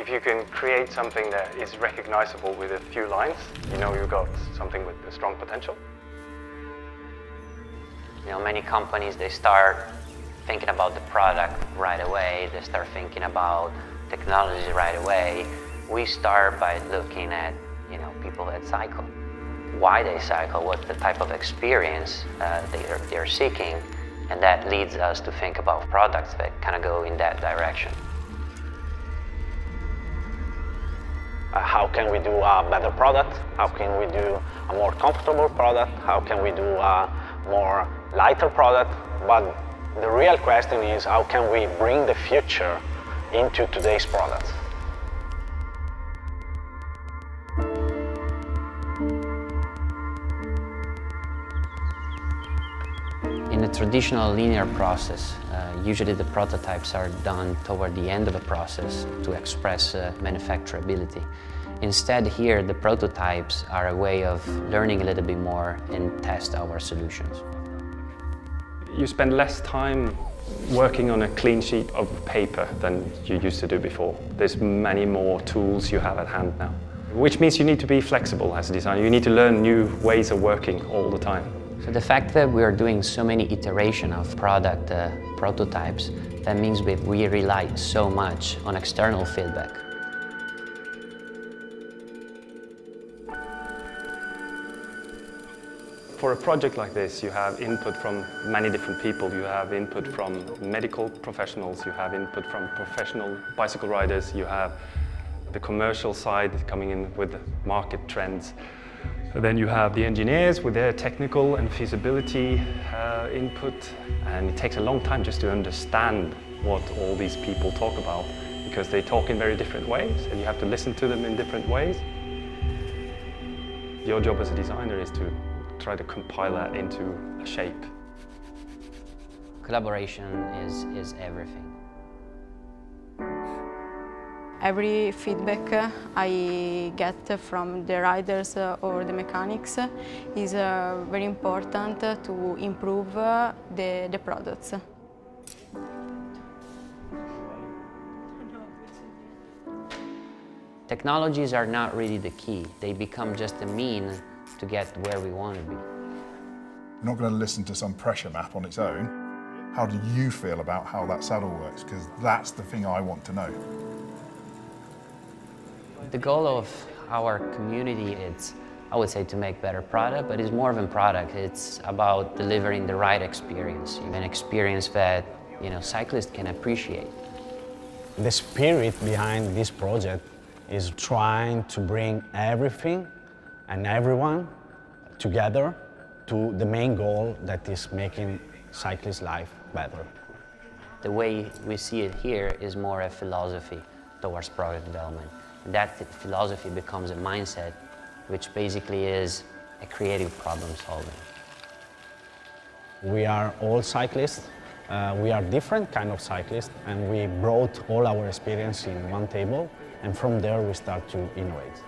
If you can create something that is recognizable with a few lines, you know you've got something with a strong potential. You know, many companies, they start thinking about the product right away. They start thinking about technology right away. We start by looking at, you know, people that cycle. Why they cycle, what the type of experience they're seeking, and that leads us to think about products that kind of go in that direction. How can we do a better product? How can we do a more comfortable product? How can we do a more lighter product? But the real question is, how can we bring the future into today's products? In a traditional linear process, usually the prototypes are done toward the end of the process to express manufacturability. Instead, here the prototypes are a way of learning a little bit more and test our solutions. You spend less time working on a clean sheet of paper than you used to do before. There's many more tools you have at hand now, which means you need to be flexible as a designer. You need to learn new ways of working all the time. So the fact that we are doing so many iterations of product prototypes, that means we rely so much on external feedback. For a project like this, you have input from many different people. You have input from medical professionals, you have input from professional bicycle riders, you have the commercial side coming in with market trends. Then you have the engineers with their technical and feasibility input, and it takes a long time just to understand what all these people talk about, because they talk in very different ways and you have to listen to them in different ways. Your job as a designer is to try to compile that into a shape. Collaboration is everything. Every feedback I get from the riders or the mechanics is very important to improve the products. Technologies are not really the key. They become just a mean to get where we want to be. You're not going to listen to some pressure map on its own. How do you feel about how that saddle works? Because that's the thing I want to know. The goal of our community is, I would say, to make better product, but it's more than product. It's about delivering the right experience, an experience that, you know, cyclists can appreciate. The spirit behind this project is trying to bring everything and everyone together to the main goal, that is making cyclists' life better. The way we see it here is more a philosophy towards product development. That philosophy becomes a mindset, which basically is a creative problem solving. We are all cyclists. We are different kind of cyclists, and we brought all our experience in one table, and from there we start to innovate.